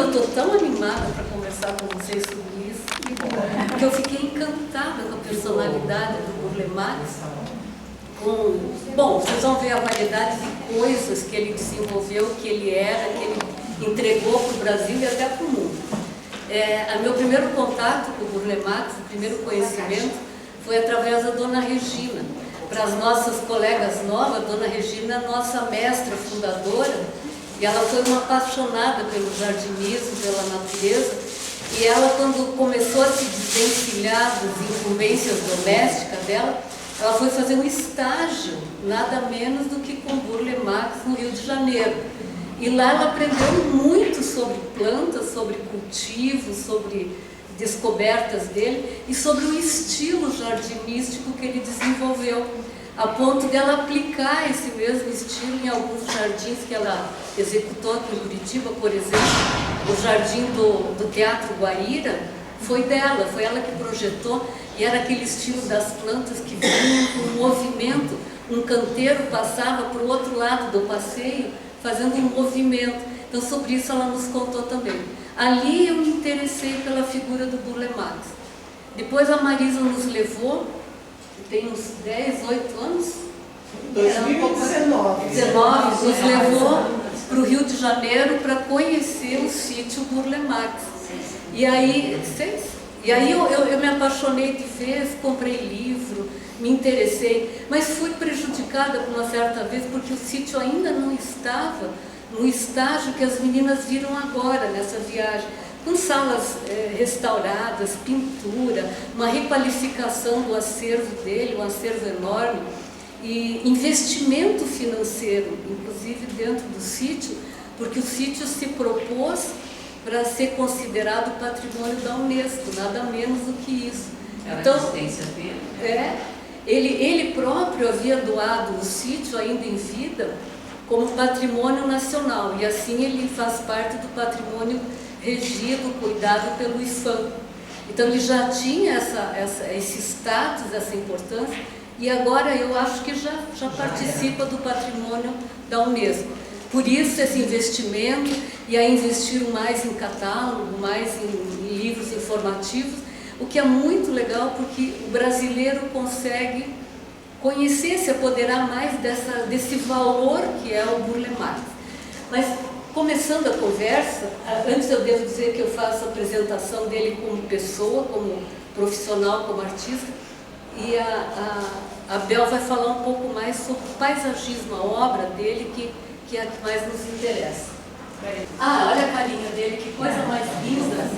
eu estou tão animada para conversar com vocês sobre isso, que eu fiquei encantada com a personalidade do Burle Marx. Bom, vocês vão ver a variedade de coisas que ele desenvolveu, que ele era, que ele entregou para o Brasil e até para o mundo. Meu primeiro contato com o Burle Marx, o primeiro conhecimento, foi através da Dona Regina. Para as nossas colegas novas, a Dona Regina é nossa mestra fundadora, e ela foi uma apaixonada pelo jardinismo, pela natureza, e ela, quando começou a se desvencilhar das incumbências domésticas dela, ela foi fazer um estágio, nada menos do que com Burle Marx no Rio de Janeiro. E lá ela aprendeu muito sobre plantas, sobre cultivo, sobre descobertas dele e sobre o estilo jardinístico que ele desenvolveu, a ponto de ela aplicar esse mesmo estilo em alguns jardins que ela executou aqui em Curitiba. Por exemplo, o jardim do Teatro Guaíra foi dela, foi ela que projetou, e era aquele estilo das plantas que vinham com um movimento, um canteiro passava para o outro lado do passeio, fazendo um movimento. Então, sobre isso ela nos contou também. Ali eu me interessei pela figura do Burle Marx. Depois a Marisa nos levou, tem uns 10, 8 anos? 2019. 19, nos levou para o Rio de Janeiro para conhecer o sítio Burle Marx. E aí, eu me apaixonei de vez, comprei livro, me interessei, mas fui prejudicada por uma certa vez porque o sítio ainda não estava no estágio que as meninas viram agora nessa viagem, com salas restauradas, pintura, uma requalificação do acervo dele, um acervo enorme, e investimento financeiro, inclusive dentro do sítio, porque o sítio se propôs para ser considerado patrimônio da Unesco, nada menos do que isso. Então, a existência dele. Ele próprio havia doado o sítio, ainda em vida, como patrimônio nacional, e assim ele faz parte do patrimônio regido, cuidado pelo IFAM. Então ele já tinha esse status, essa importância, e agora eu acho que já participa do patrimônio da Unesco. Por isso esse investimento, e a investir mais em catálogo, mais em livros informativos, o que é muito legal, porque o brasileiro consegue conhecer, se apoderar mais desse valor que é o Burle Marx. Mas, começando a conversa, antes eu devo dizer que eu faço a apresentação dele como pessoa, como profissional, como artista, e a Bel vai falar um pouco mais sobre o paisagismo, a obra dele, que é a que mais nos interessa. Olha a carinha dele, que coisa mais linda,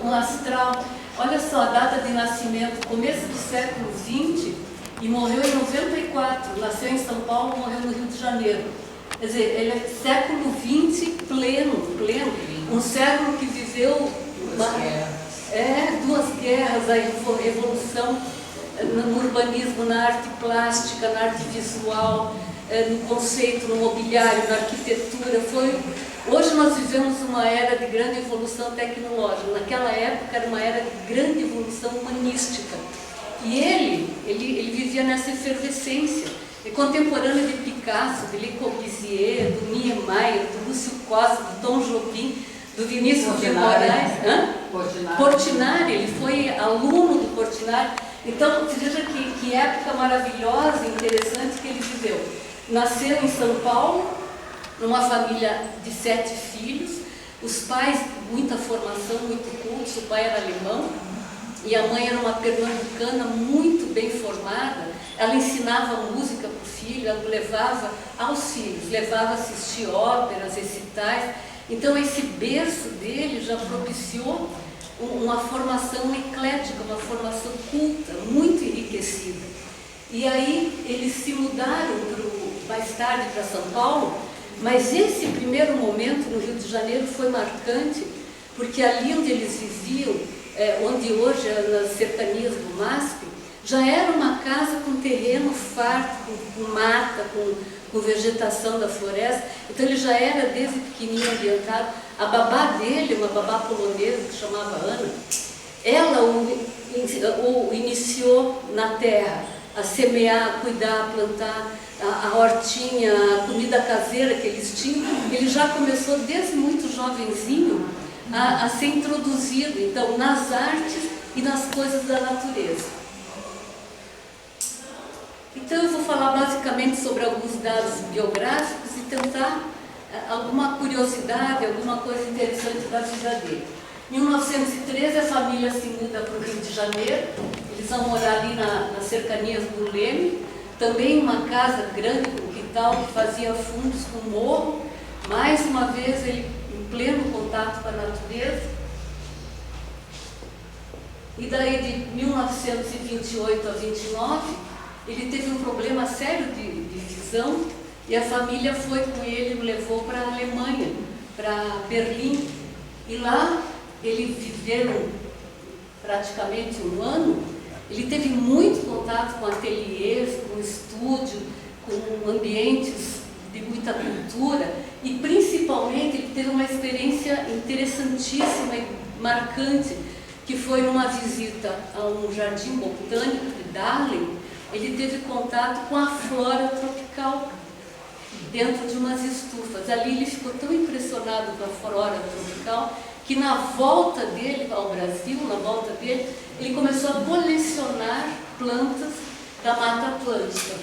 um astral. Olha só, a data de nascimento, começo do século XX, e morreu em 94, nasceu em São Paulo, morreu no Rio de Janeiro. Quer dizer, ele é século XX pleno, um século que viveu duas guerras, a evolução no urbanismo, na arte plástica, na arte visual, no conceito, no mobiliário, na arquitetura. Hoje nós vivemos uma era de grande evolução tecnológica, naquela época era uma era de grande evolução humanística. E ele vivia nessa efervescência, é contemporâneo de Picasso, de Le Corbusier, do Niemeyer, do Lúcio Costa, do Tom Jobim, do Vinícius de Moraes. Portinari, ele foi aluno do Portinari. Então, veja que época maravilhosa e interessante que ele viveu. Nasceu em São Paulo, numa família de 7 filhos, os pais, muita formação, muito cultos, o pai era alemão, e a mãe era uma pernambucana muito bem formada. Ela ensinava música para o filho, ela levava aos filhos, levava a assistir óperas, recitais. Então esse berço dele já propiciou uma formação eclética, uma formação culta, muito enriquecida. E aí eles se mudaram mais tarde para São Paulo, mas esse primeiro momento no Rio de Janeiro foi marcante, porque ali onde eles viviam, onde hoje é nas cercanias do MASP, já era uma casa com terreno farto, com mata, com vegetação da floresta. Então ele já era desde pequenininho ambientado. A babá dele, uma babá polonesa que chamava Ana, ela o iniciou na terra, a semear, a cuidar, a plantar. a hortinha, a comida caseira que eles tinham, ele já começou desde muito jovenzinho a ser introduzido, então, nas artes e nas coisas da natureza. Então eu vou falar basicamente sobre alguns dados biográficos e tentar alguma curiosidade, alguma coisa interessante da vida dele. Em 1913 a família se muda para o Rio de Janeiro, eles vão morar ali nas cercanias do Leme, também uma casa grande com quintal que fazia fundos com morro, mais uma vez ele em pleno contato com a natureza. E daí de 1928 a 29 ele teve um problema sério de visão e a família foi com ele, o levou para a Alemanha, para Berlim. E lá eles viveram praticamente um ano. Ele teve muito contato com ateliês, com estúdio, com ambientes de muita cultura e principalmente ele teve uma experiência interessantíssima e marcante, que foi numa visita a um jardim botânico de Dahlem. Ele teve contato com a flora tropical dentro de umas estufas. Ali ele ficou tão impressionado com a flora tropical que na volta dele ao Brasil, ele começou a colecionar plantas da Mata Atlântica.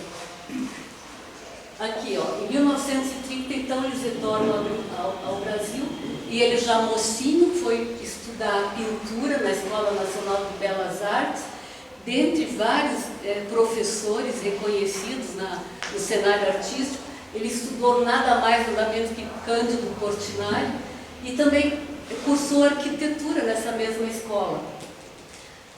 Aqui, ó, em 1930, então, eles retornam ao Brasil e ele já mocinho foi estudar pintura na Escola Nacional de Belas Artes, dentre vários professores reconhecidos no cenário artístico. Ele estudou nada mais, nada menos que Cândido Portinari e também cursou arquitetura nessa mesma escola.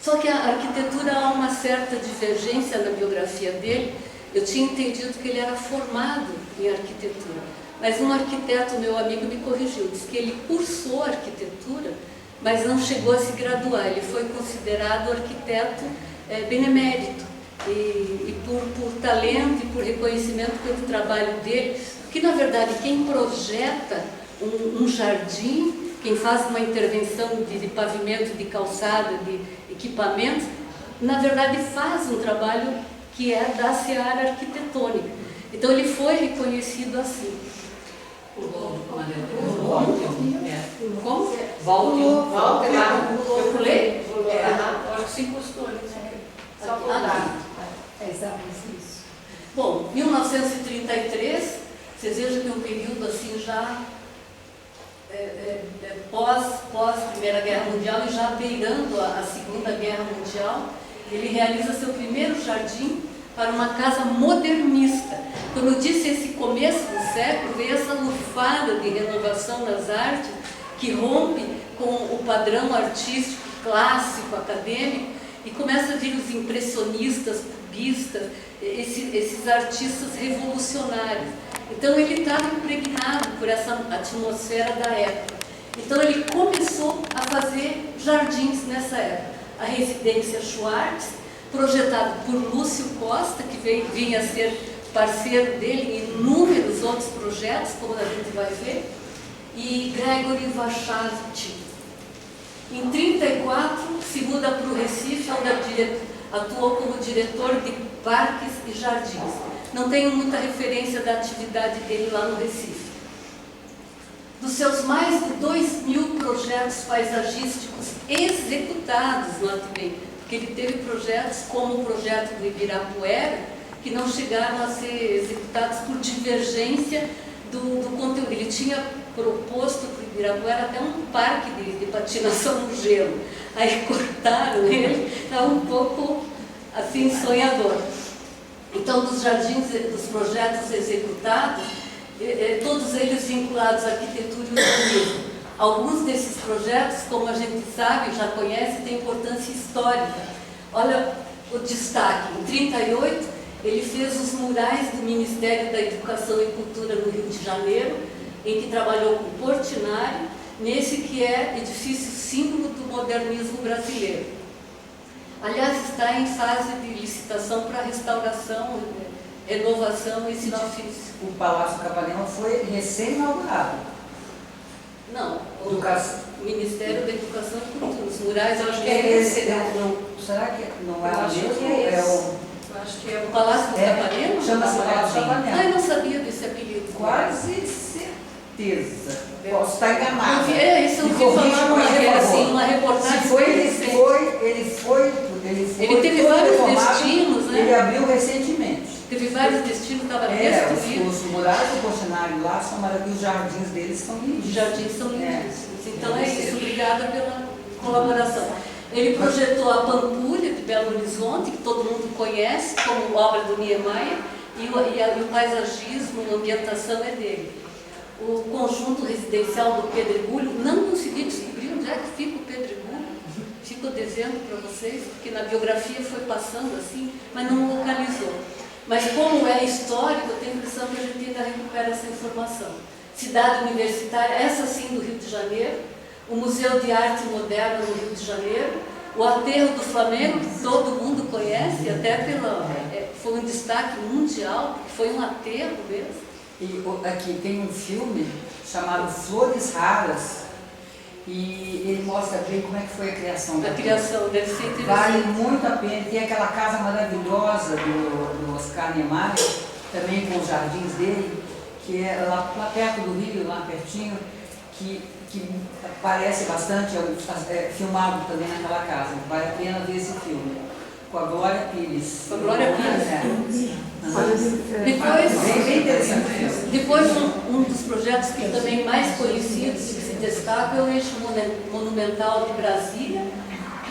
Só que a arquitetura há uma certa divergência na biografia dele. Eu tinha entendido que ele era formado em arquitetura, mas um arquiteto, meu amigo, me corrigiu, disse que ele cursou arquitetura, mas não chegou a se graduar. Ele foi considerado arquiteto benemérito e por talento e por reconhecimento pelo trabalho dele, porque na verdade quem projeta um jardim, quem faz uma intervenção de pavimento, de calçada, de equipamentos, na verdade faz um trabalho que é da seara arquitetônica. Então ele foi reconhecido assim. Como? Volte lá. Eu pulei? Acho que se encostou. Só pular. Isso. Bom, 1933, vocês vejam que é um período assim já pós Primeira Guerra Mundial e já beirando a Segunda Guerra Mundial, ele realiza seu primeiro jardim para uma casa modernista. Quando eu disse esse começo do século, veio essa lufada de renovação nas artes que rompe com o padrão artístico clássico, acadêmico, e começa a vir os impressionistas, cubistas, esses artistas revolucionários. Então ele estava impregnado por essa atmosfera da época. Então ele começou a fazer jardins nessa época. A residência Schwartz, projetado por Lúcio Costa, que vinha a ser parceiro dele em inúmeros outros projetos, como a gente vai ver, e Gregory Vachavty. Em 1934, se muda para o Recife, onde atuou como diretor de parques e jardins. Não tenho muita referência da atividade dele lá no Recife. Dos seus mais de 2.000 projetos paisagísticos executados, note bem, porque ele teve projetos como o projeto do Ibirapuera, que não chegaram a ser executados por divergência do conteúdo. Ele tinha proposto para o Ibirapuera até um parque de patinação no gelo. Aí cortaram ele, estava um pouco assim sonhador. Então, dos jardins, dos projetos executados, todos eles vinculados à arquitetura e urbanismo. Alguns desses projetos, como a gente sabe, já conhece, têm importância histórica. Olha o destaque. Em 1938, ele fez os murais do Ministério da Educação e Cultura no Rio de Janeiro, em que trabalhou com Portinari, nesse que é edifício símbolo do modernismo brasileiro. Aliás, está em fase de licitação para restauração, renovação esse edifício. O Palácio Cavalhão foi recém-inaugurado. Não, o Ministério da Educação e Cultura. Os murais, eu acho que é é esse. Será que não é o mesmo? Acho que é O Palácio do Capanema? Chama-se Palácio Sim. Ah, eu não sabia desse apelido. Quase certeza. Posso estar Eu enganada. vi, isso eu Me vi corrija, falar por favor. assim, uma reportagem. Se foi, recente. ele teve todo vários reformado, destinos, né? Ele abriu recentemente. Teve vários destinos, estava destruído. Os murais do Portinari lá são maravilhosos, os jardins deles são lindos. Os jardins são lindíssimos. Então é isso, Sim. obrigada pela colaboração. Ele projetou a Pampulha de Belo Horizonte, que todo mundo conhece como obra do Niemeyer, e o paisagismo, a ambientação é dele. O conjunto residencial do Pedregulho, não consegui descobrir onde é que fica o Pedregulho. Fico devendo para vocês, porque na biografia foi passando assim, mas não localizou. Mas como é histórico, eu tenho a impressão que a gente ainda recupera essa informação. Cidade universitária, essa sim do Rio de Janeiro, o Museu de Arte Moderna no Rio de Janeiro, o Aterro do Flamengo, que todo mundo conhece, até foi um destaque mundial, foi um aterro mesmo. E aqui tem um filme chamado Flores Raras, e ele mostra bem como é que foi a criação A daquilo. criação deve ser interessante. Vale muito a pena. Tem aquela casa maravilhosa do Oscar Niemeyer, também com os jardins dele, que é lá perto do Rio, lá pertinho, que parece bastante, filmado também naquela casa. Vale a pena ver esse filme. Com a Glória Pires. Com a Glória Pires. Bem interessante o filme. Depois um dos projetos que também mais conhecidos e que se destaca é o Eixo Monumental de Brasília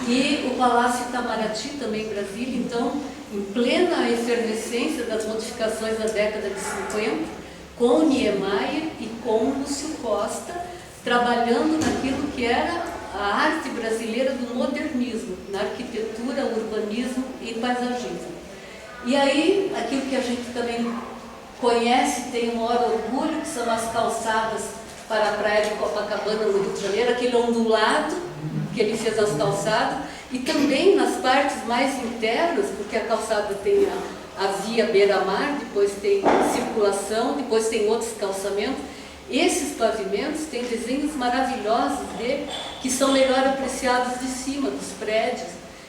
e o Palácio Itamaraty também em Brasília. Então, em plena efervescência das modificações da década de 50, com o Niemeyer e com o Lúcio Costa, trabalhando naquilo que era a arte brasileira do modernismo, na arquitetura, urbanismo e paisagismo. E aí, aquilo que a gente também conhece, tem um maior orgulho, que são as calçadas para a praia de Copacabana, no Rio de Janeiro, aquele ondulado que ele fez as calçadas, e também nas partes mais internas, porque a calçada tem a via beira-mar, depois tem circulação, depois tem outros calçamentos. Esses pavimentos têm desenhos maravilhosos dele, que são melhor apreciados de cima, dos prédios.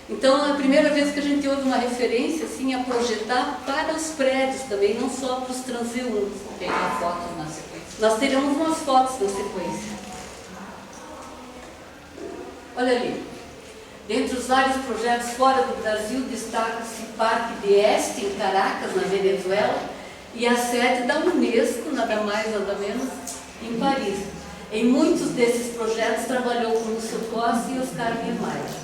Então, é a primeira vez que a gente ouve uma referência assim, a projetar para os prédios também, não só para os transeuntes. Tem uma foto na sequência. Nós teremos umas fotos na sequência. Olha ali. Dentre os vários projetos fora do Brasil, destaca-se o Parque de Este, em Caracas, na Venezuela, e a sede da Unesco, nada mais, nada menos, em Paris. Em muitos desses projetos trabalhou com Lúcio Costa e Oscar Niemeyer.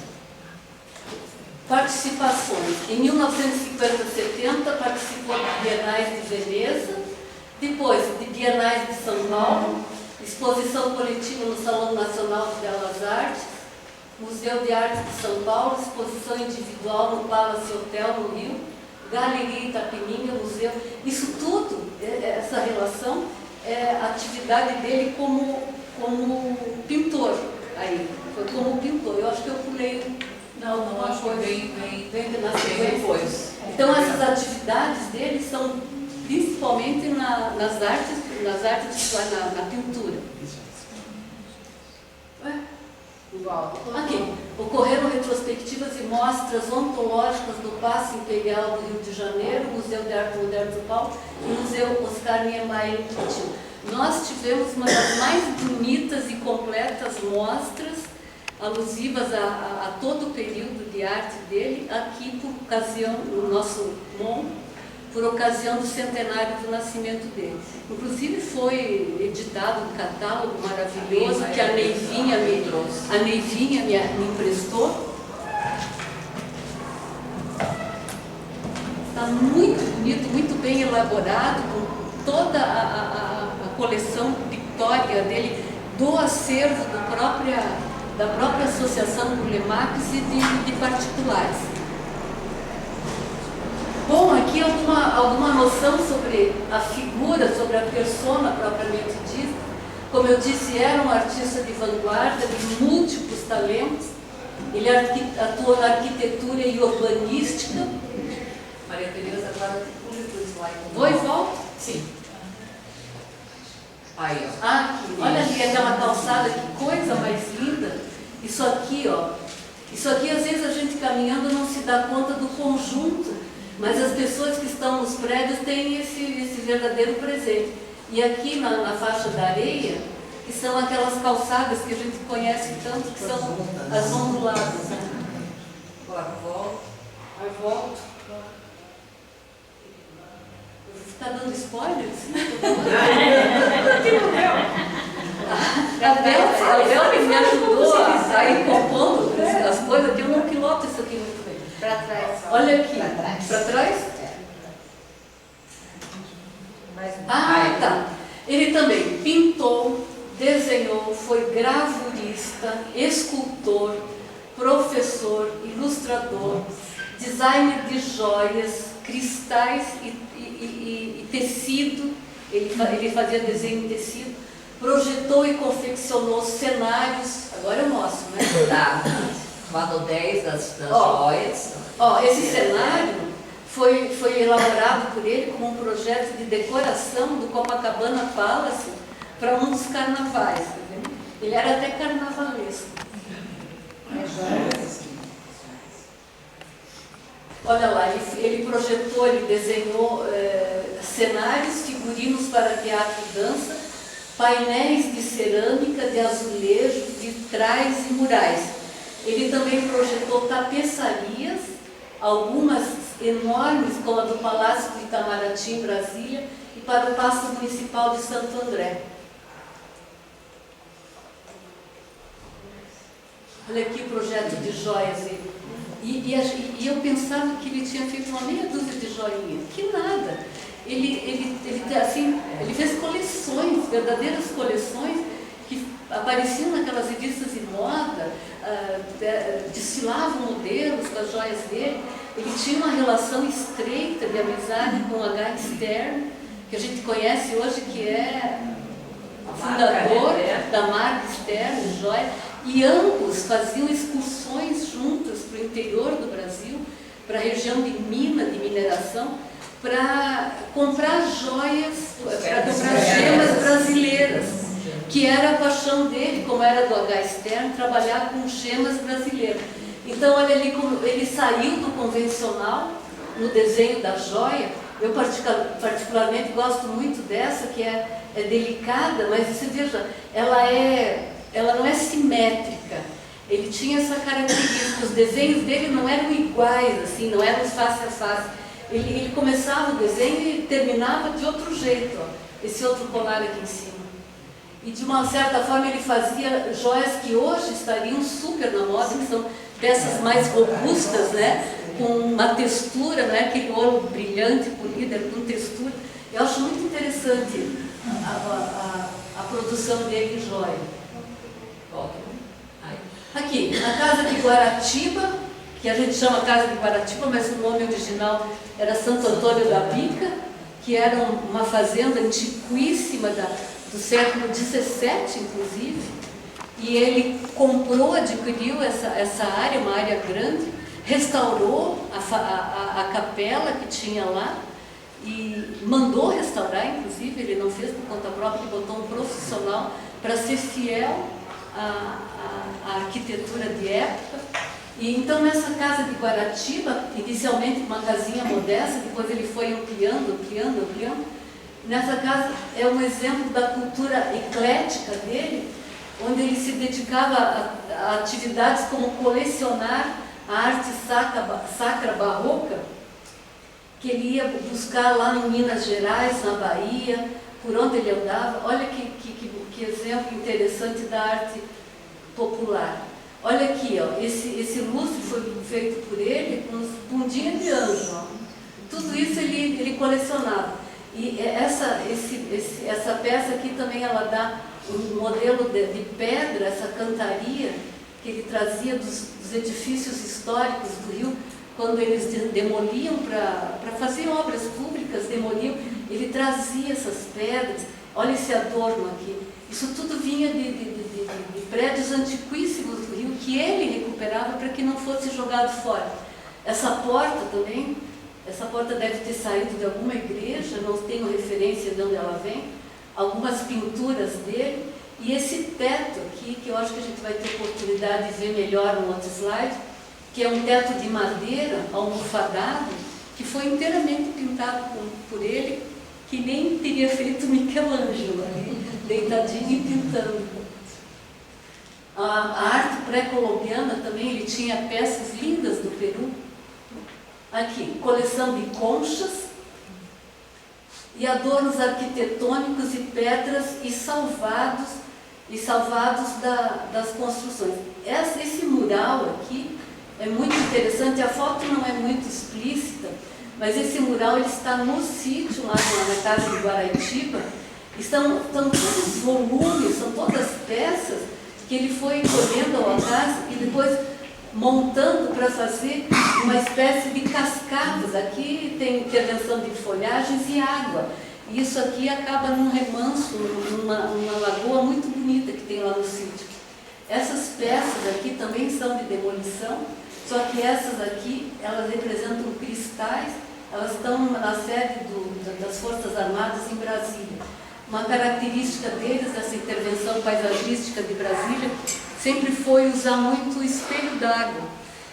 Participações. Em 1950-70 participou de Bienais de Veneza, depois de Bienais de São Paulo, exposição coletiva no Salão Nacional de Belas Artes, Museu de Arte de São Paulo, exposição individual no Palace Hotel no Rio, Galeria Itapeninga, museu. Isso tudo, essa relação, é a atividade dele como pintor. Aí, foi como pintor. Eu acho que eu pulei. Não, acho que vem na sequência. depois. Então, essas atividades dele são principalmente nas artes visuais, na pintura. Aqui, ocorreram retrospectivas e mostras ontológicas do Paço Imperial do Rio de Janeiro, Museu de Arte Moderna de São Paulo e Museu Oscar Niemeyer. Nós tivemos uma das mais bonitas e completas mostras alusivas a todo o período de arte dele, aqui por ocasião, no nosso MON, por ocasião do centenário do nascimento dele. Inclusive foi editado um catálogo maravilhoso que a Neivinha me emprestou. Está muito bonito, muito bem elaborado, com toda a coleção pictórica dele, do acervo da própria Associação Burle-Marx e de particulares. Bom, aqui alguma noção sobre a figura, sobre a persona propriamente dita. Como eu disse, era um artista de vanguarda, de múltiplos talentos. Ele atuou na arquitetura e urbanística. Maria Tereza, agora pule para o slide. Vou e volto? Sim. Aí, ó. Aqui, olha ali aquela calçada, que coisa mais linda. Isso aqui, ó. Isso aqui, às vezes, a gente caminhando não se dá conta do conjunto Mas as pessoas que estão nos prédios têm esse verdadeiro presente. E aqui na faixa da areia, que são aquelas calçadas que a gente conhece tanto, que são as onduladas. Né? Arvolta. Arvolta. Você está dando spoiler? A Bel que me ajudou a ir compondo as coisas, que eu não piloto isso aqui muito bem. Para trás. Olha aqui. Para trás? Ah, tá. Ele também pintou, desenhou, foi gravurista, escultor, professor, ilustrador, designer de joias, cristais e tecido. Ele fazia desenho em tecido, projetou e confeccionou cenários. Agora eu mostro, né? Tá. Quadro 10 das joias. Ó, esse cenário foi elaborado por ele como um projeto de decoração do Copacabana Palace para um dos carnavais. Tá vendo? Ele era até carnavalesco. Olha lá, ele projetou, ele desenhou cenários, figurinos para teatro e dança, painéis de cerâmica, de azulejo, vitrais e murais. Ele também projetou tapeçarias, algumas enormes, como a do Palácio do Itamaraty, em Brasília, e para o Paço Municipal de Santo André. Olha aqui o projeto de joias dele. E eu pensava que ele tinha feito uma meia dúzia de joinhas. Que nada. Ele fez coleções, verdadeiras coleções, que apareciam naquelas revistas de moda, desfilavam modelos com as joias dele. Ele tinha uma relação estreita de amizade com H. Stern, que a gente conhece hoje, que é o fundador da marca Stern de joia. E ambos faziam excursões juntas para o interior do Brasil, para a região de mina, de mineração, para comprar joias, para comprar gemas brasileiras, que era a paixão dele, como era do H. Stern, trabalhar com gemas brasileiras. Então, olha ali como ele saiu do convencional no desenho da joia. Eu particularmente gosto muito dessa, que é delicada, mas você veja, ela não é simétrica. Ele tinha essa característica, os desenhos dele não eram iguais, assim, não eram face a face. Ele começava o desenho e terminava de outro jeito, ó, esse outro colar aqui em cima. E de uma certa forma ele fazia joias que hoje estariam super na moda, que são peças mais robustas, né? Com uma textura, né? Aquele ouro brilhante, polido, com textura. Eu acho muito interessante a produção dele em joia. Aqui, na casa de Guaratiba, que a gente chama Casa de Guaratiba, mas o nome original era Santo Antônio da Bica, que era uma fazenda antiquíssima do século XVII, inclusive, e ele comprou, adquiriu essa área, uma área grande, restaurou a capela que tinha lá e mandou restaurar, inclusive, ele não fez por conta própria, ele botou um profissional para ser fiel à arquitetura de época. E então nessa casa de Guaratiba, inicialmente uma casinha modesta, depois ele foi ampliando. Nessa casa é um exemplo da cultura eclética dele, onde ele se dedicava a atividades como colecionar a arte sacra barroca, que ele ia buscar lá em Minas Gerais, na Bahia, por onde ele andava. Olha que exemplo interessante da arte popular. Olha aqui, ó, esse lustre foi feito por ele com bundinhas de anjo. Ó. Tudo isso ele colecionava. E essa peça aqui também ela dá um modelo de pedra, essa cantaria que ele trazia dos edifícios históricos do Rio, quando eles demoliam para fazer obras públicas, ele trazia essas pedras. Olha esse adorno aqui. Isso tudo vinha de prédios antiquíssimos do Rio, que ele recuperava para que não fosse jogado fora. Essa porta também, essa porta deve ter saído de alguma igreja, não tenho referência de onde ela vem, algumas pinturas dele, e esse teto aqui, que eu acho que a gente vai ter oportunidade de ver melhor no outro slide, que é um teto de madeira almofadado, que foi inteiramente pintado por ele, que nem teria feito Michelangelo ali, deitadinho e pintando. A arte pré-colombiana também, ele tinha peças lindas do Peru. Aqui, coleção de conchas e adornos arquitetônicos e pedras e salvados das construções. Esse mural aqui é muito interessante, a foto não é muito explícita, mas esse mural ele está no sítio, lá na casa de Guaraitiba, e são todos volumes, são todas peças que ele foi colhendo ao acaso e depois montando para fazer uma espécie de cascatas. Aqui tem intervenção de folhagens e água. E isso aqui acaba num remanso, numa lagoa muito bonita que tem lá no sítio. Essas peças aqui também são de demolição, só que essas aqui, elas representam cristais, elas estão na sede das Forças Armadas em Brasília. Uma característica deles, dessa intervenção paisagística de Brasília, sempre foi usar muito espelho d'água,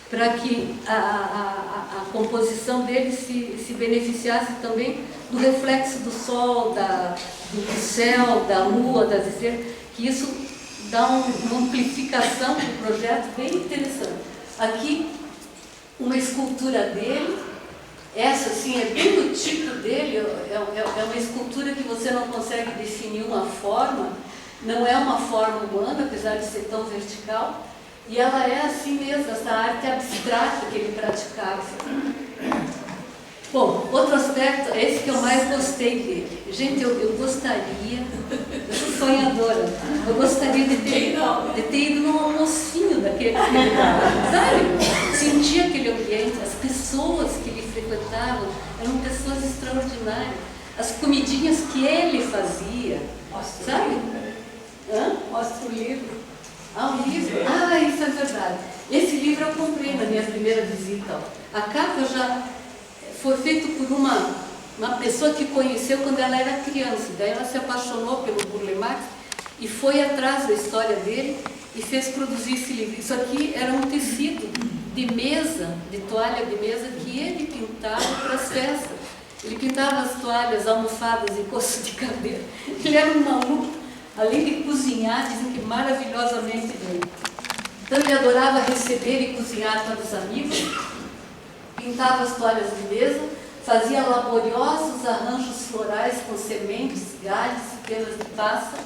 para que a composição deles se beneficiasse também do reflexo do sol, do céu, da lua, das estrelas, que isso dá uma amplificação do projeto bem interessante. Aqui, uma escultura dele, essa assim é bem do tipo dele, é uma escultura que você não consegue definir uma forma, não é uma forma humana, apesar de ser tão vertical, e ela é assim mesmo, essa arte abstrata que ele praticava. Bom, outro aspecto, esse que eu mais gostei dele. Gente, eu gostaria, eu sou sonhadora, eu gostaria de ter ido num almocinho daquele sabe? Sentir aquele ambiente, as pessoas que ele frequentava eram pessoas extraordinárias. As comidinhas que ele fazia, sabe? Mostra o livro. O livro? Isso é verdade. Esse livro eu comprei na minha primeira visita. A capa já foi feita por uma pessoa que conheceu quando ela era criança. Daí ela se apaixonou pelo Burle Marx e foi atrás da história dele e fez produzir esse livro. Isso aqui era um tecido de mesa, de toalha de mesa, que ele pintava para as festas. Ele pintava as toalhas, almofadas e coças de cadeira. Ele era um maluco. Além de cozinhar, dizem que maravilhosamente bem. Então ele adorava receber e cozinhar para os amigos, pintava as toalhas de mesa, fazia laboriosos arranjos florais com sementes, galhos e penas de pássaro.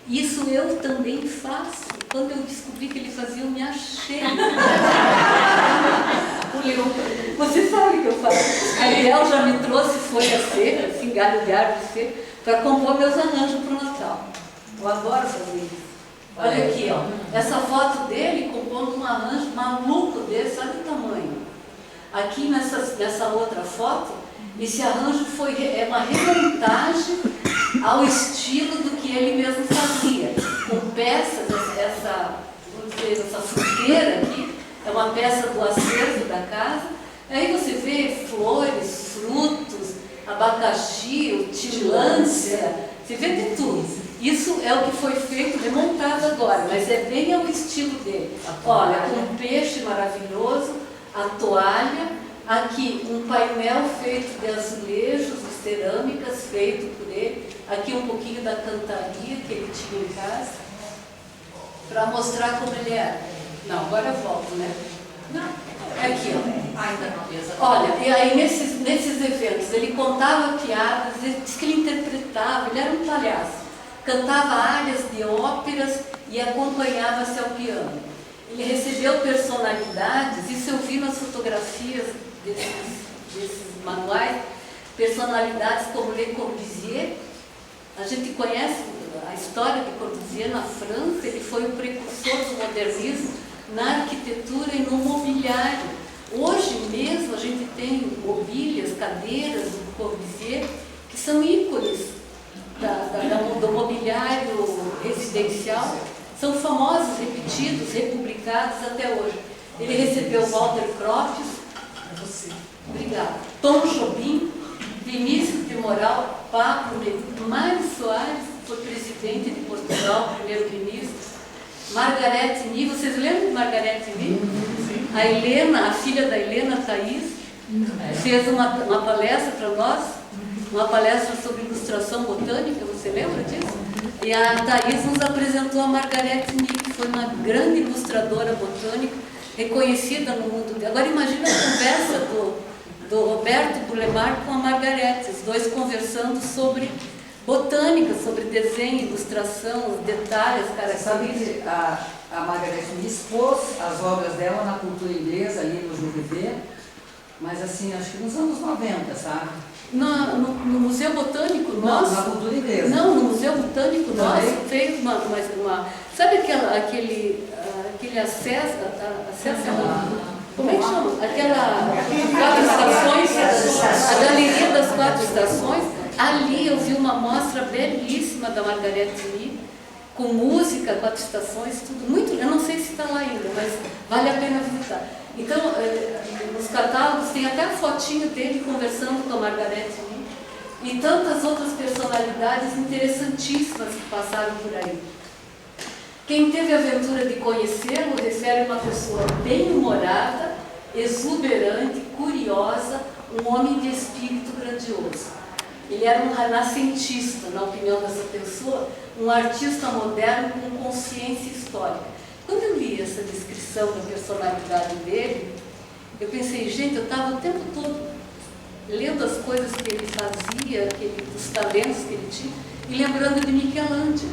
Isso eu também faço. Quando eu descobri que ele fazia, eu me achei. Você sabe o que eu faço? A Idel já me trouxe folha seca, assim, galho de árvore seca, para compor meus arranjos para o Natal. Eu adoro fazer isso. Olha aqui, ó. Essa foto dele compondo um arranjo maluco desse, olha o tamanho. Aqui nessa outra foto, esse arranjo é uma remontagem ao estilo do que ele mesmo fazia. Com peças, essa fruteira aqui, é uma peça do acervo da casa. Aí você vê flores, frutos, abacaxi, tilância, você vê de tudo. Isso é o que foi feito, remontado agora, mas é bem ao estilo dele. Olha, um peixe maravilhoso, a toalha, aqui um painel feito de azulejos, de cerâmicas, feito por ele, aqui um pouquinho da cantaria que ele tinha em casa, para mostrar como ele era. Não, agora eu volto, né? Não. Aqui, ó. Ainda não, exatamente. Olha, e aí nesses eventos, ele contava piadas, ele disse que ele interpretava, ele era um palhaço. Cantava áreas de óperas e acompanhava-se ao piano. Ele recebeu personalidades, isso eu vi nas fotografias desses manuais, personalidades como Le Corbusier. A gente conhece a história de Corbusier na França, ele foi o precursor do modernismo na arquitetura e no mobiliário. Hoje mesmo a gente tem mobílias, cadeiras do Corbusier, que são ícones do mobiliário residencial, são famosos, repetidos, republicados até hoje. Ele recebeu Walter Gropius, obrigada, Tom Jobim, Vinícius de Moraes, Pablo Neruda, Mário Soares, foi presidente de Portugal, primeiro-ministro, Margarete Mee, vocês lembram de Margarete Mee? A Helena, a filha da Helena Thaís, fez uma palestra para nós, uma palestra sobre ilustração botânica, você lembra disso? E a Thaís nos apresentou a Margaret Mead, que foi uma grande ilustradora botânica, reconhecida no mundo. Agora imagina a conversa do Roberto Bulemar com a Margaret, os dois conversando sobre botânica, sobre desenho, ilustração, os detalhes, Sabe características. que a Margaret Mead expôs as obras dela na cultura inglesa, ali no Juvevê, mas assim, acho que nos anos 90, sabe? No Museu Botânico nosso? Na cultura inglesa. Não, no Museu Botânico Não, nosso é? fez uma... Sabe aquele acesso como é que chama? Aquela quatro estações, a Galeria das Quatro Estações. Ali eu vi uma mostra belíssima da Margaret Mead, com música, quatro estações, tudo muito. Eu não sei se está lá ainda, mas vale a pena visitar. Então, nos catálogos tem até a fotinho dele conversando com a Margaret Mead e tantas outras personalidades interessantíssimas que passaram por aí. Quem teve a aventura de conhecê-lo refere uma pessoa bem-humorada, exuberante, curiosa, um homem de espírito grandioso. Ele era um renascentista, na opinião dessa pessoa, um artista moderno com consciência histórica. Quando eu li essa descrição da personalidade dele, eu pensei, gente, eu estava o tempo todo lendo as coisas que ele fazia, os talentos que ele tinha, e lembrando de Michelangelo,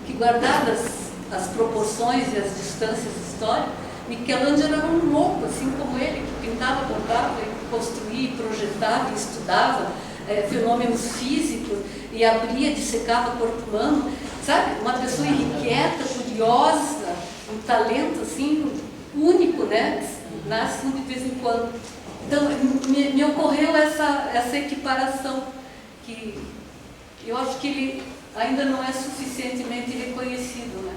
que guardadas as proporções e as distâncias históricas, Michelangelo era um louco, assim como ele, que pintava, bordava, construía, projetava, estudava fenômenos físicos e abria, dissecava o corpo humano, sabe? Uma pessoa irrequieta, curiosa, um talento assim único, né? Nasce de vez em quando. Então me ocorreu essa equiparação, que eu acho que ele ainda não é suficientemente reconhecido, né?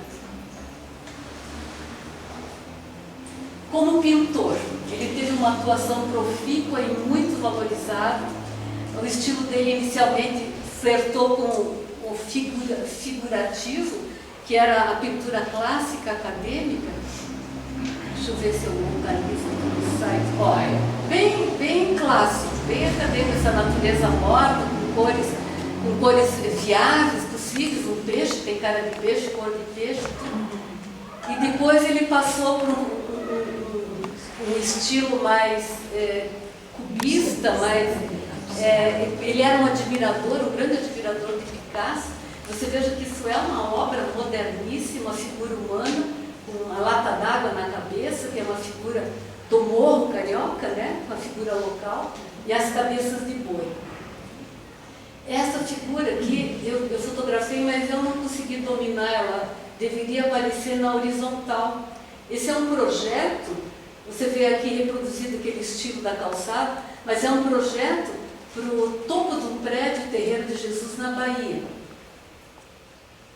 Como pintor, ele teve uma atuação profícua e muito valorizada. O estilo dele inicialmente flertou com o figurativo, que era a pintura clássica acadêmica. Deixa eu ver se eu localizo aqui no site. Olha, bem clássico, bem acadêmico, essa natureza morta, com cores viáveis possíveis, um peixe, tem cara de peixe, cor de peixe, tudo. E depois ele passou por um estilo mais cubista, mais... ele era um grande admirador de Picasso. Você veja que isso é uma obra moderníssima, uma figura humana, com uma lata d'água na cabeça, que é uma figura do morro carioca, né? Uma figura local, e as cabeças de boi. Essa figura aqui, eu fotografei, mas eu não consegui dominar ela, deveria aparecer na horizontal. Esse é um projeto, você vê aqui reproduzido aquele estilo da calçada, mas é um projeto para o topo do prédio Terreiro de Jesus na Bahia,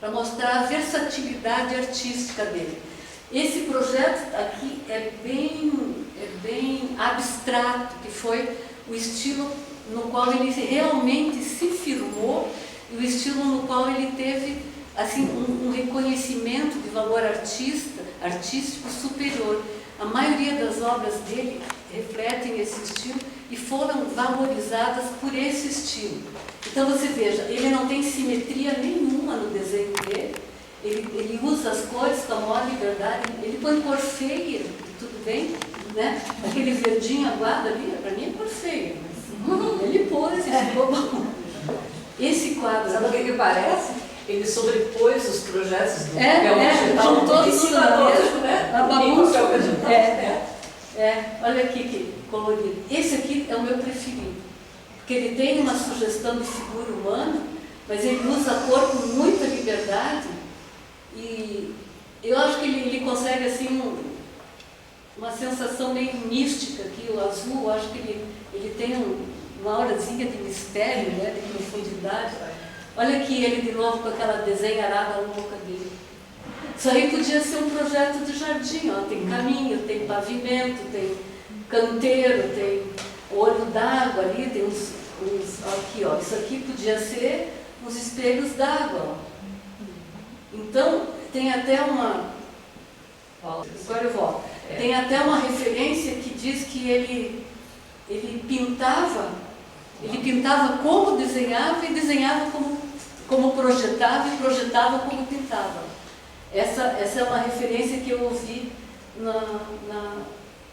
para mostrar a versatilidade artística dele. Esse projeto aqui é bem abstrato, que foi o estilo no qual ele realmente se firmou e o estilo no qual ele teve assim, um reconhecimento de valor artístico superior. A maioria das obras dele refletem esse estilo e foram valorizadas por esse estilo. Então você veja, ele não tem simetria nenhuma no desenho dele, ele usa as cores com a maior liberdade, ele põe cor feia, tudo bem, né? Aquele verdinho aguado ali, para mim é cor feia, mas ele pôs e ficou bom. Esse quadro... Sabe o que parece? Ele sobrepôs os projetos do juntou em cima do outro, né? A bagunça. Olha aqui que colorido. Esse aqui é o meu preferido, porque ele tem uma sugestão de figura humana, mas ele usa a cor com muita liberdade e eu acho que ele consegue assim uma sensação meio mística aqui, o azul. Eu acho que ele tem uma aurazinha de mistério, né, de profundidade. Olha aqui ele de novo com aquela desenharada louca dele. Isso aí podia ser um projeto de jardim, ó. Tem caminho, tem pavimento, tem canteiro, tem olho d'água ali, tem uns aqui, ó. Isso aqui podia ser uns espelhos d'água, ó. Então, tem até uma... Agora eu volto. Tem até uma referência que diz que ele Ele pintava como desenhava e desenhava como projetava e projetava como pintava. Essa é uma referência que eu ouvi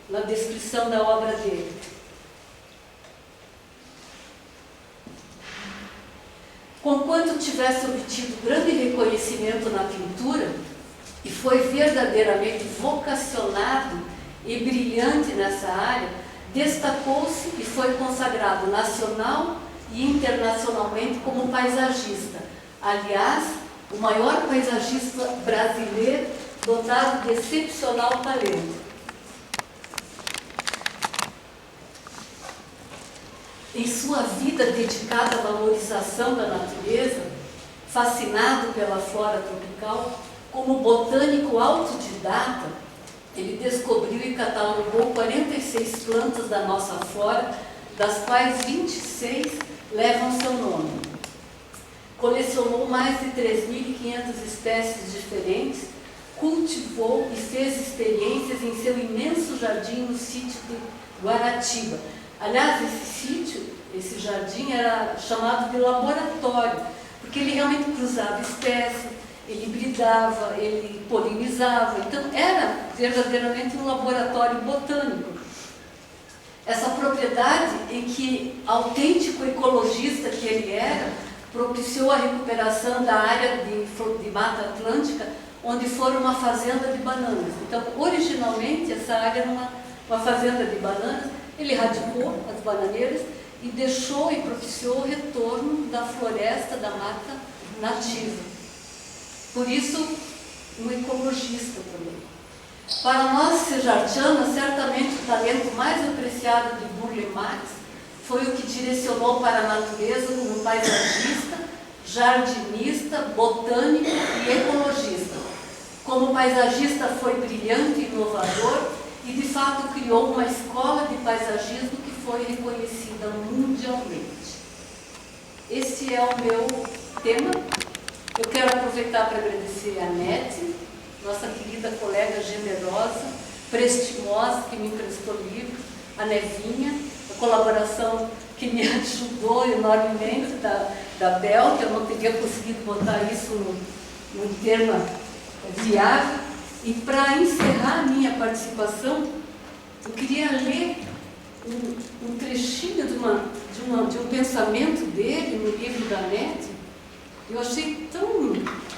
na descrição da obra dele. Conquanto tivesse obtido grande reconhecimento na pintura e foi verdadeiramente vocacionado e brilhante nessa área, destacou-se e foi consagrado nacional e internacionalmente como paisagista. Aliás, o maior paisagista brasileiro, dotado de excepcional talento. Em sua vida dedicada à valorização da natureza, fascinado pela flora tropical, como botânico autodidata, ele descobriu e catalogou 46 plantas da nossa flora, das quais 26 levam seu nome. Colecionou mais de 3.500 espécies diferentes, cultivou e fez experiências em seu imenso jardim no sítio de Guaratiba. Aliás, esse jardim era chamado de laboratório, porque ele realmente cruzava espécies, ele hibridava, ele polinizava, então era verdadeiramente um laboratório botânico. Essa propriedade em que, autêntico ecologista que ele era, propiciou a recuperação da área de Mata Atlântica, onde fora uma fazenda de bananas. Então, originalmente, essa área era uma fazenda de bananas. Ele radicou as bananeiras e deixou e propiciou o retorno da floresta, da mata nativa. Por isso, um ecologista também. Para nós, sejartianos, certamente o talento mais apreciado de Burle Marx foi o que direcionou para a natureza como paisagista, jardinista, botânico e ecologista. Como paisagista foi brilhante e inovador e, de fato, criou uma escola de paisagismo que foi reconhecida mundialmente. Esse é o meu tema. Eu quero aproveitar para agradecer a Nete, nossa querida colega generosa, prestimosa, que me emprestou livro, a Nevinha, a colaboração que me ajudou enormemente da Bel, que eu não teria conseguido botar isso num tema viável. E para encerrar a minha participação, eu queria ler um trechinho de um pensamento dele no livro da Nete. Eu achei tão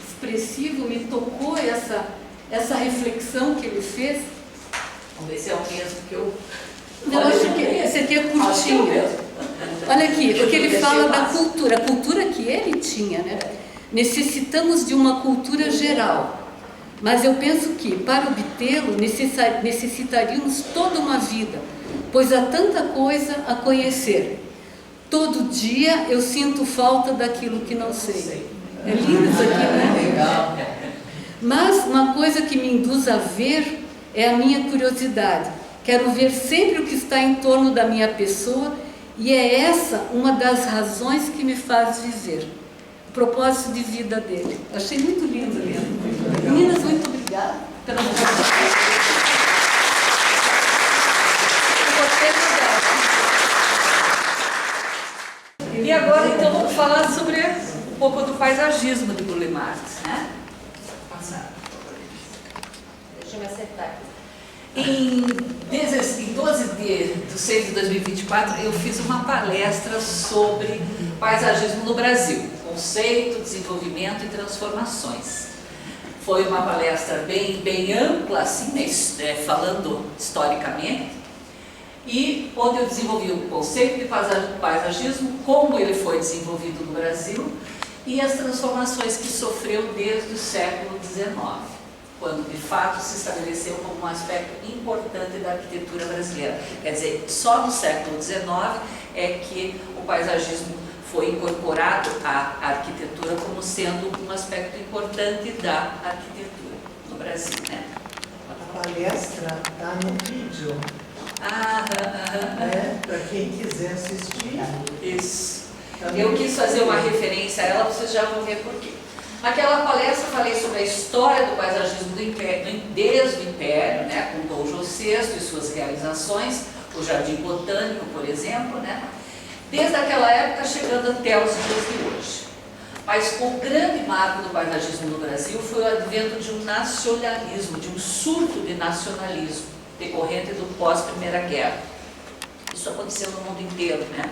expressivo, me tocou essa reflexão que ele fez. Vamos ver se é o mesmo que eu... Eu acho que esse aqui é curtinho. Olha aqui, porque ele fala da cultura, a cultura que ele tinha, né? Necessitamos de uma cultura geral, mas eu penso que, para obtê-lo, necessitaríamos toda uma vida, pois há tanta coisa a conhecer. Todo dia eu sinto falta daquilo que não sei. É lindo isso aqui, né? Legal. Mas uma coisa que me induz a ver é a minha curiosidade. Quero ver sempre o que está em torno da minha pessoa e é essa uma das razões que me faz viver. O propósito de vida dele. Achei muito lindo mesmo. Meninas, muito obrigada pela participação. E agora, então, vamos falar sobre um pouco do paisagismo de Burle Marx, né? Deixa eu me acertar aqui. Em 12 de 6 de 2024, eu fiz uma palestra sobre paisagismo no Brasil, conceito, desenvolvimento e transformações. Foi uma palestra bem ampla, assim, né, falando historicamente, e onde eu desenvolvi o conceito de paisagismo, como ele foi desenvolvido no Brasil e as transformações que sofreu desde o século XIX, quando de fato se estabeleceu como um aspecto importante da arquitetura brasileira. Quer dizer, só no século XIX é que o paisagismo foi incorporado à arquitetura como sendo um aspecto importante da arquitetura no Brasil, né? A palestra está no vídeo, para quem quiser assistir. Isso. Eu quis fazer uma referência a ela, vocês já vão ver por quê. Naquela palestra eu falei sobre a história do paisagismo do Império, desde o Império, né, com Dom João VI e suas realizações, o Jardim Botânico, por exemplo, né? Desde aquela época chegando até os dias de hoje. Mas o grande marco do paisagismo no Brasil foi o advento de um nacionalismo, de um surto de nacionalismo decorrente do pós-Primeira Guerra. Isso aconteceu no mundo inteiro, né?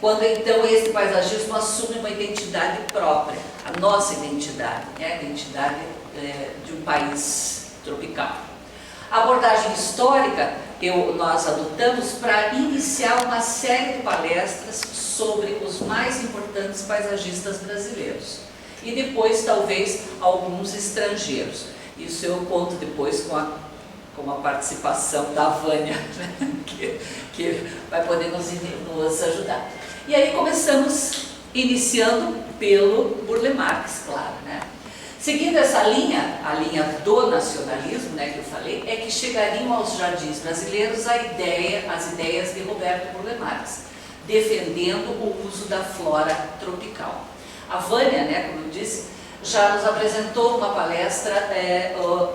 Quando então esse paisagismo assume uma identidade própria, a nossa identidade, né? A identidade de um país tropical. A abordagem histórica nós adotamos para iniciar uma série de palestras sobre os mais importantes paisagistas brasileiros e depois talvez alguns estrangeiros. Isso eu conto depois com a participação da Vânia, né? que vai poder nos ajudar. E aí começamos iniciando pelo Burle Marx, claro, né? Seguindo essa linha, a linha do nacionalismo, né, que eu falei, é que chegariam aos jardins brasileiros as ideias de Roberto Burle Marx, defendendo o uso da flora tropical. A Vânia, né, como eu disse, já nos apresentou uma palestra,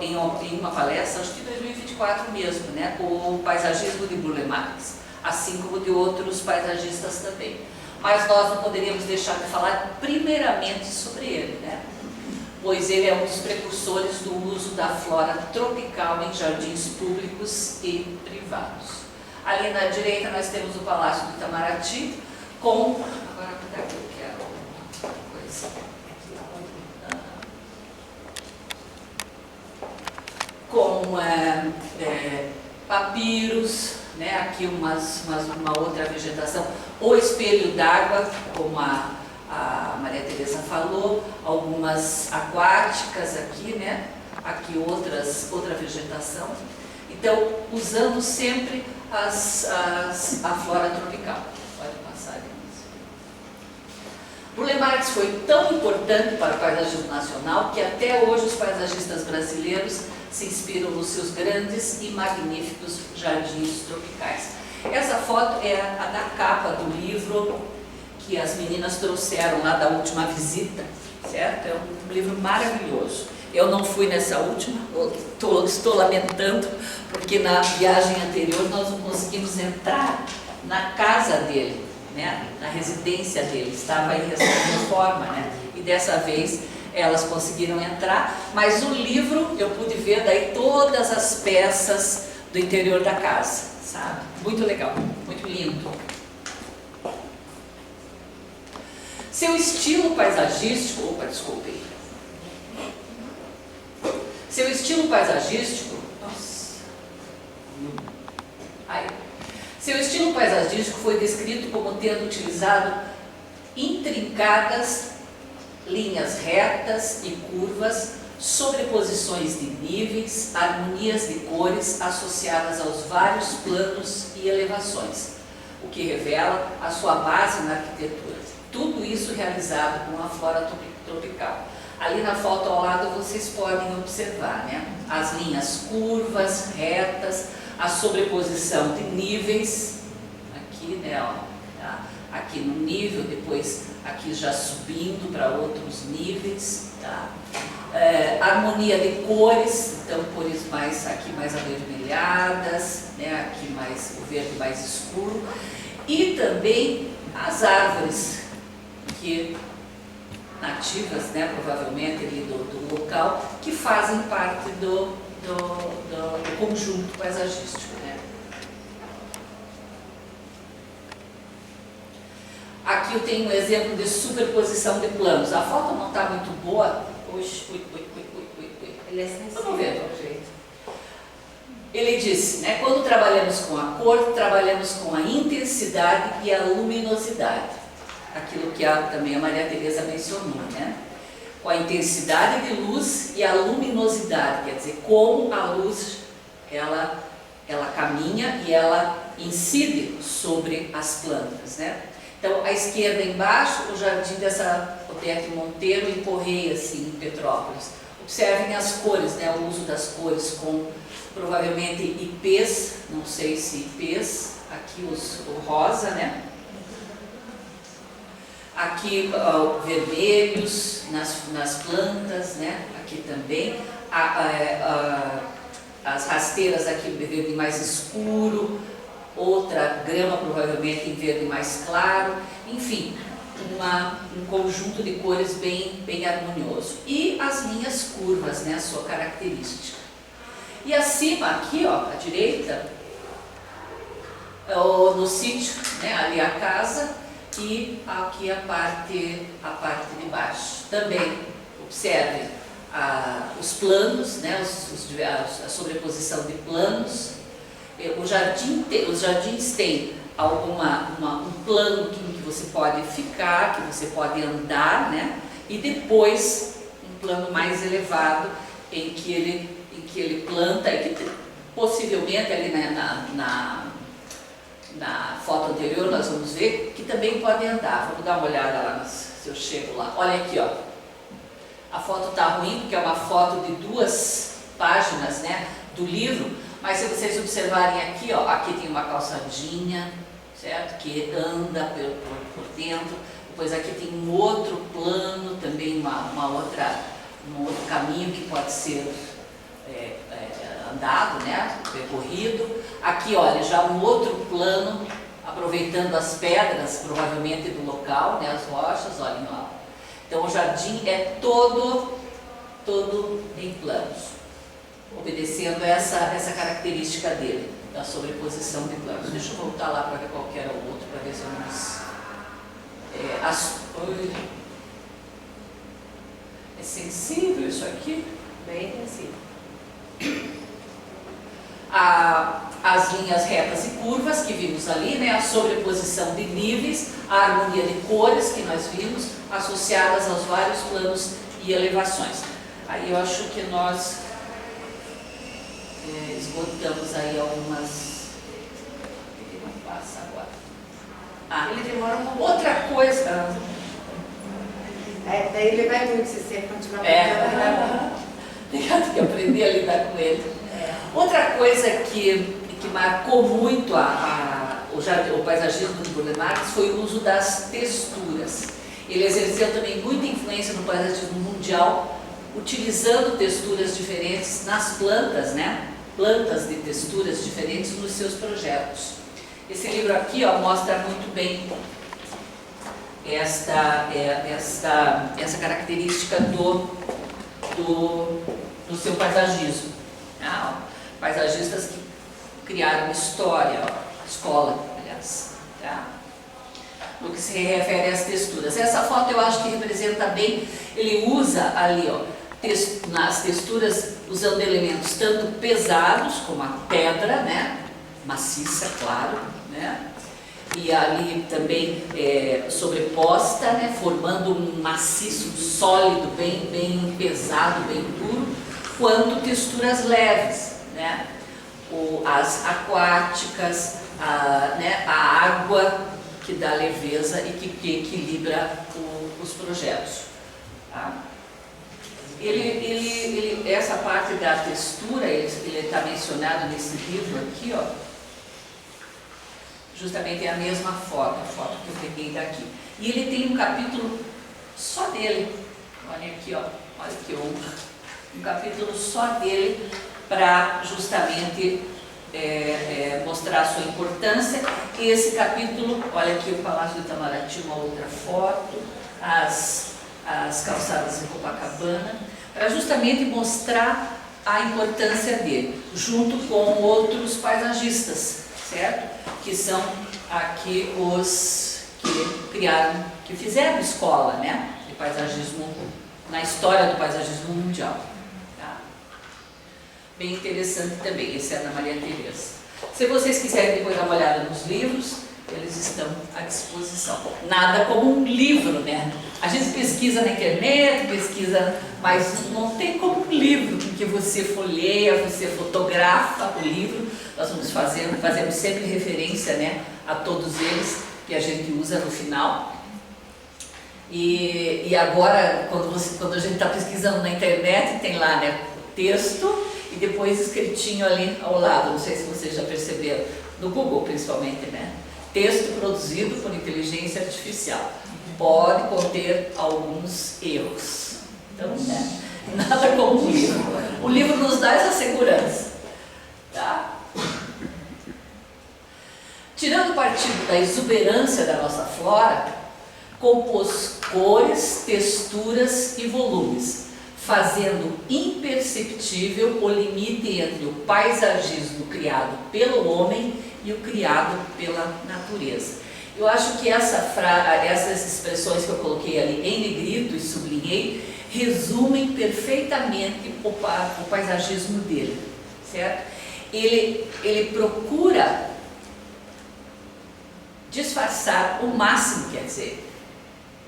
em uma palestra, acho que em 2024 mesmo, né, o paisagismo de Burle Marx, assim como de outros paisagistas também. Mas nós não poderíamos deixar de falar primeiramente sobre ele, né? Pois ele é um dos precursores do uso da flora tropical em jardins públicos e privados. Ali na direita nós temos o Palácio do Itamaraty com... Agora, aqui eu quero uma coisa. Com papiros, né? Aqui uma outra vegetação, o espelho d'água, como a Maria Teresa falou, algumas aquáticas aqui, né? Aqui outra vegetação. Então, usando sempre a flora tropical. Pode passar ali. Burle Marx foi tão importante para o paisagismo nacional que até hoje os paisagistas brasileiros se inspiram nos seus grandes e magníficos jardins tropicais. Essa foto é a da capa do livro que as meninas trouxeram lá da última visita, certo? É um livro maravilhoso. Eu não fui nessa última, estou lamentando, porque na viagem anterior nós não conseguimos entrar na casa dele, né? Na residência dele, estava em reforma, né? E dessa vez elas conseguiram entrar, mas o livro eu pude ver daí todas as peças do interior da casa, sabe? Muito legal, muito lindo. Seu estilo paisagístico, seu estilo paisagístico, seu estilo paisagístico foi descrito como tendo utilizado intrincadas linhas retas e curvas, sobreposições de níveis, harmonias de cores associadas aos vários planos e elevações, o que revela a sua base na arquitetura. Tudo isso realizado com a flora tropical. Ali na foto ao lado vocês podem observar, né? As linhas curvas, retas, a sobreposição de níveis, aqui, né, ó, tá? Aqui no nível, depois aqui já subindo para outros níveis, tá? Harmonia de cores, então cores aqui mais avermelhadas, né? Aqui mais o verde mais escuro, e também as árvores nativas, né, provavelmente ali do local, que fazem parte do conjunto paisagístico, né? Aqui eu tenho um exemplo de superposição de planos. A foto não está muito boa. Vamos ver de um jeito. Ele disse, né, quando trabalhamos com a cor, trabalhamos com a intensidade e a luminosidade. Aquilo que também a Maria Teresa mencionou, né? Com a intensidade de luz e a luminosidade, quer dizer, como a luz ela caminha e ela incide sobre as plantas, né? Então, à esquerda embaixo, o jardim dessa Odete Monteiro em Correias, assim, em Petrópolis. Observem as cores, né? O uso das cores com provavelmente ipês, não sei se ipês, aqui o rosa, né? Aqui vermelhos nas plantas, né? Aqui também as rasteiras aqui verde mais escuro, outra grama provavelmente em verde mais claro, enfim, um conjunto de cores bem harmonioso. E as linhas curvas, né, a sua característica. E acima, aqui, ó, à direita, no sítio, né, ali a casa, e aqui a parte de baixo. Também observe os planos, né, a sobreposição de planos. Os jardins têm um plano que você pode ficar, que você pode andar, né, e depois um plano mais elevado em que ele planta, e que possivelmente ali na foto anterior nós vamos ver que também pode andar. Vamos dar uma olhada lá se eu chego lá. Olha aqui, ó. A foto está ruim porque é uma foto de 2 páginas, né, do livro, mas se vocês observarem aqui, ó, aqui tem uma calçadinha, certo? Que anda por dentro. Depois aqui tem um outro plano, também um outro caminho que pode ser andado, né, percorrido. Aqui, olha, já um outro plano, aproveitando as pedras, provavelmente do local, né, as rochas, olhem lá. Então o jardim é todo em planos, obedecendo essa característica dele, da sobreposição de planos. Deixa eu voltar lá para ver qual que era o outro, para ver se eu não... É sensível isso aqui? Bem sensível. As linhas retas e curvas que vimos ali, né, a sobreposição de níveis, a harmonia de cores que nós vimos, associadas aos vários planos e elevações. Aí eu acho que nós esgotamos aí algumas... O que não passa agora? Ele demora um pouco. Outra coisa... daí ele vai muito, se você continuar Tem que aprender a lidar com ele. Outra coisa que marcou muito o paisagismo do Burle Marx foi o uso das texturas. Ele exerceu também muita influência no paisagismo mundial, utilizando texturas diferentes nas plantas, né? Plantas de texturas diferentes nos seus projetos. Esse livro aqui, ó, mostra muito bem essa característica do seu paisagismo. Paisagistas que criaram escola, aliás, tá? No que se refere às texturas. Essa foto eu acho que representa bem, ele usa ali, ó, nas texturas, usando elementos tanto pesados, como a pedra, né, maciça, claro, né, e ali também sobreposta, né, formando um maciço sólido, bem pesado, bem duro, quanto texturas leves, né? As aquáticas, né, a água que dá leveza e que equilibra os projetos. Tá? Essa parte da textura, ele está mencionado nesse livro aqui, ó. Justamente é a mesma foto, a foto que eu peguei daqui. E ele tem um capítulo só dele. Olha aqui, ó. Olha que honra. Um capítulo só dele para justamente mostrar a sua importância. E esse capítulo, olha aqui o Palácio do Itamaraty, uma outra foto, as calçadas em Copacabana, para justamente mostrar a importância dele, junto com outros paisagistas, certo? Que são aqui os que fizeram escola, né, de paisagismo, na história do paisagismo mundial. Bem interessante também, esse é Ana Maria Tereza. Se vocês quiserem depois dar uma olhada nos livros, eles estão à disposição. Nada como um livro, né? A gente pesquisa na internet, mas não tem como um livro, porque você folheia, você fotografa o livro. Nós fazemos sempre referência, né, a todos eles que a gente usa no final. E agora, quando a gente está pesquisando na internet, tem lá, né, texto e depois escritinho ali ao lado, não sei se vocês já perceberam, no Google principalmente, né? Texto produzido por inteligência artificial. Pode conter alguns erros. Então, né, nada como um livro. O livro nos dá essa segurança. Tá? tirando partido da exuberância da nossa flora, compôs cores, texturas e volumes, fazendo imperceptível o limite entre o paisagismo criado pelo homem e o criado pela natureza. Eu acho que essas expressões que eu coloquei ali em negrito e sublinhei resumem perfeitamente o paisagismo dele, certo? Ele procura disfarçar o máximo, quer dizer,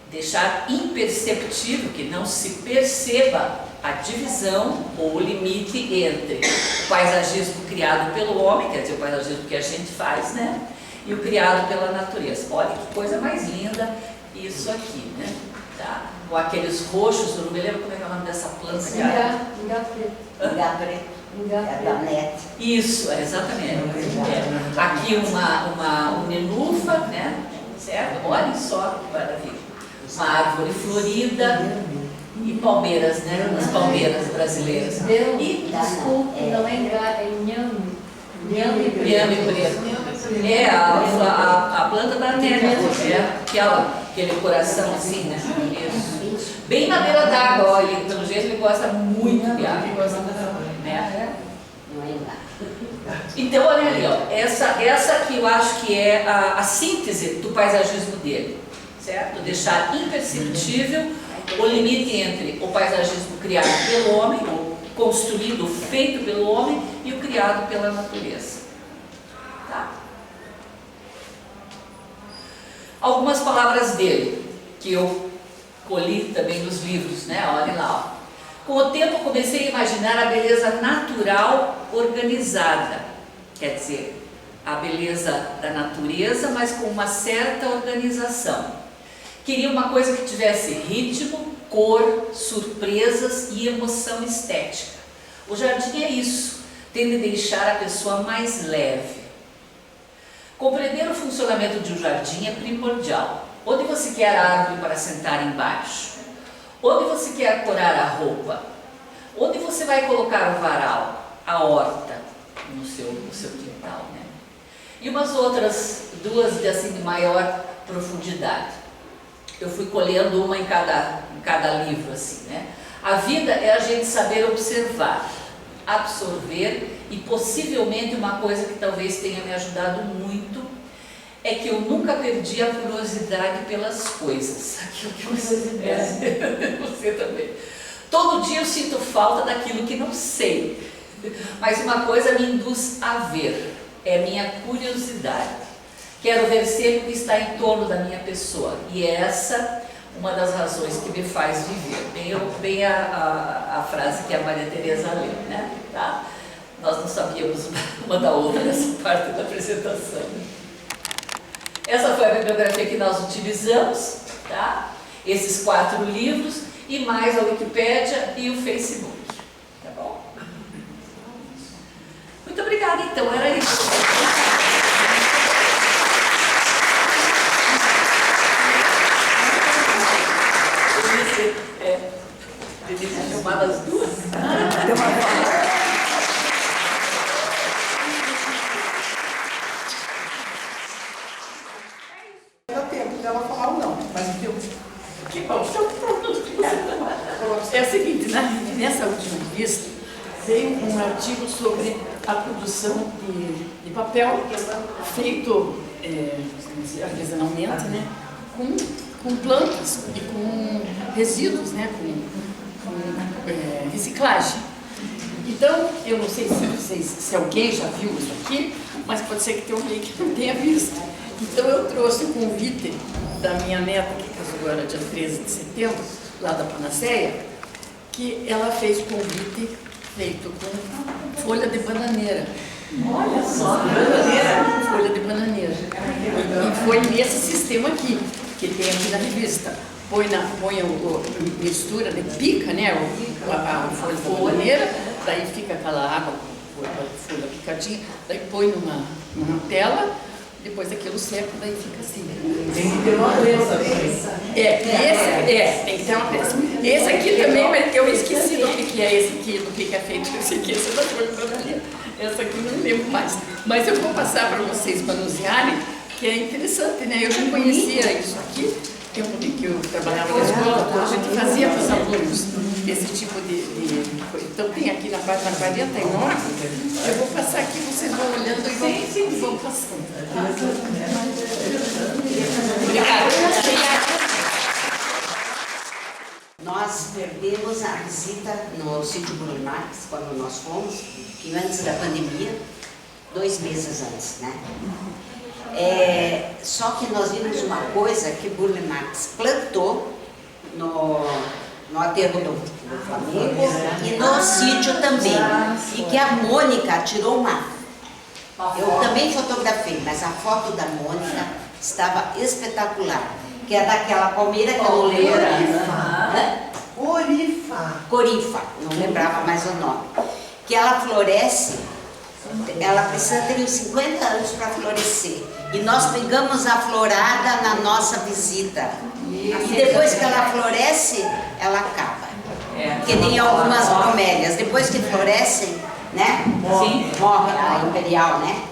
deixar imperceptível, que não se perceba a divisão ou o limite entre o paisagismo criado pelo homem, quer dizer, o paisagismo que a gente faz, né? E o criado pela natureza. Olha que coisa mais linda isso aqui, né? Tá? Com aqueles roxos, eu não me lembro como é que é o nome dessa planta. Ingá preto. É da NET. Isso, exatamente. Aqui um nenúfar, né? Certo? Olhem só que maravilha. Uma árvore florida e palmeiras, né? As palmeiras brasileiras. E, desculpe, não é ingá, é inhame. Inhame preto. É a planta da neve, aquele coração assim, né? Isso. Bem na beira d'água, olha, pelo jeito ele gosta muito de água. Né? Então, olha ali, ó, essa aqui eu acho que é a síntese do paisagismo dele, certo? Deixar imperceptível o limite entre o paisagismo criado pelo homem, ou construído, feito pelo homem, e o criado pela natureza. Tá? Algumas palavras dele, que eu colhi também nos livros, né? Olhem lá, ó. Com o tempo comecei a imaginar a beleza natural organizada, quer dizer, a beleza da natureza, mas com uma certa organização. Queria uma coisa que tivesse ritmo, cor, surpresas e emoção estética. O jardim é isso, tende a deixar a pessoa mais leve. Compreender o funcionamento de um jardim é primordial. Onde você quer a árvore para sentar embaixo? Onde você quer corar a roupa? Onde você vai colocar o varal, a horta, no seu quintal, né? E umas outras duas assim, de maior profundidade. Eu fui colhendo uma em cada livro, assim, né? A vida é a gente saber observar, absorver, e possivelmente uma coisa que talvez tenha me ajudado muito é que eu nunca perdi a curiosidade pelas coisas. Aquilo que você também. Todo dia eu sinto falta daquilo que não sei, mas uma coisa me induz a ver, é minha curiosidade. Quero ver sempre o que está em torno da minha pessoa, e é essa uma das razões que me faz viver. Bem a frase que a Maria Teresa leu, né? Tá? Nós não sabíamos uma da outra nessa parte da apresentação. Essa foi a bibliografia que nós utilizamos, tá? Esses 4 livros e mais a Wikipédia e o Facebook, tá bom? Muito obrigada, então, era isso. Devia ser chamada as duas. Dá tempo dela falar ou não, mas viu? Que bom, é o seguinte, nessa última revista veio um artigo sobre a produção de papel feito artesanalmente, né, com plantas e com resíduos, né, com reciclagem. Então, eu não sei se alguém já viu isso aqui, mas pode ser que tenha alguém que não tenha visto. Então, eu trouxe o convite da minha neta, que casou agora dia 13 de setembro, lá da Panaceia, que ela fez o convite feito com folha de bananeira. Olha só, Folha de bananeira. E foi nesse sistema aqui, que tem aqui na revista. Mistura, pica, né, a folha de bananeira, daí fica aquela água com a folha picadinha, daí põe numa tela, depois aquilo seca, daí fica assim. Tem que ter uma prensa. Tem que ter uma peça. Esse aqui também, mas eu esqueci do que é esse aqui, do que é feito esse aqui, essa ali. Essa aqui não lembro mais. Mas eu vou passar para vocês manusearem, que é interessante, né? Eu já conhecia isso aqui, que eu trabalhava na escola, a gente fazia para os alunos esse tipo de coisa. Então tem aqui na página 49, eu vou passar aqui, vocês vão olhando e vão passando. Obrigada. Nós perdemos a visita no sítio Burle Marx, quando nós fomos, que antes da pandemia, 2 meses antes, né? Só que nós vimos uma coisa que Burle Marx plantou no aterro do Flamengo e no sítio também, e que a Mônica tirou uma. Eu também fotografei, mas a foto da Mônica estava espetacular, que é daquela palmeira que eu não lembro. Corifa, não lembrava mais o nome. Que ela floresce, ela precisa ter uns 50 anos para florescer. E nós pegamos a florada na nossa visita. E depois que ela floresce, ela acaba. Que nem algumas bromélias. Depois que florescem, né? Morre a imperial, né?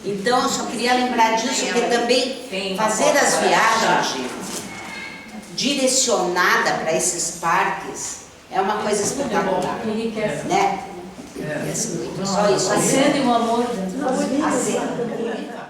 Então eu só queria lembrar disso, porque também fazer as viagens direcionada para esses parques é uma coisa espetacular, né? Só isso. Acende o amor. Acende.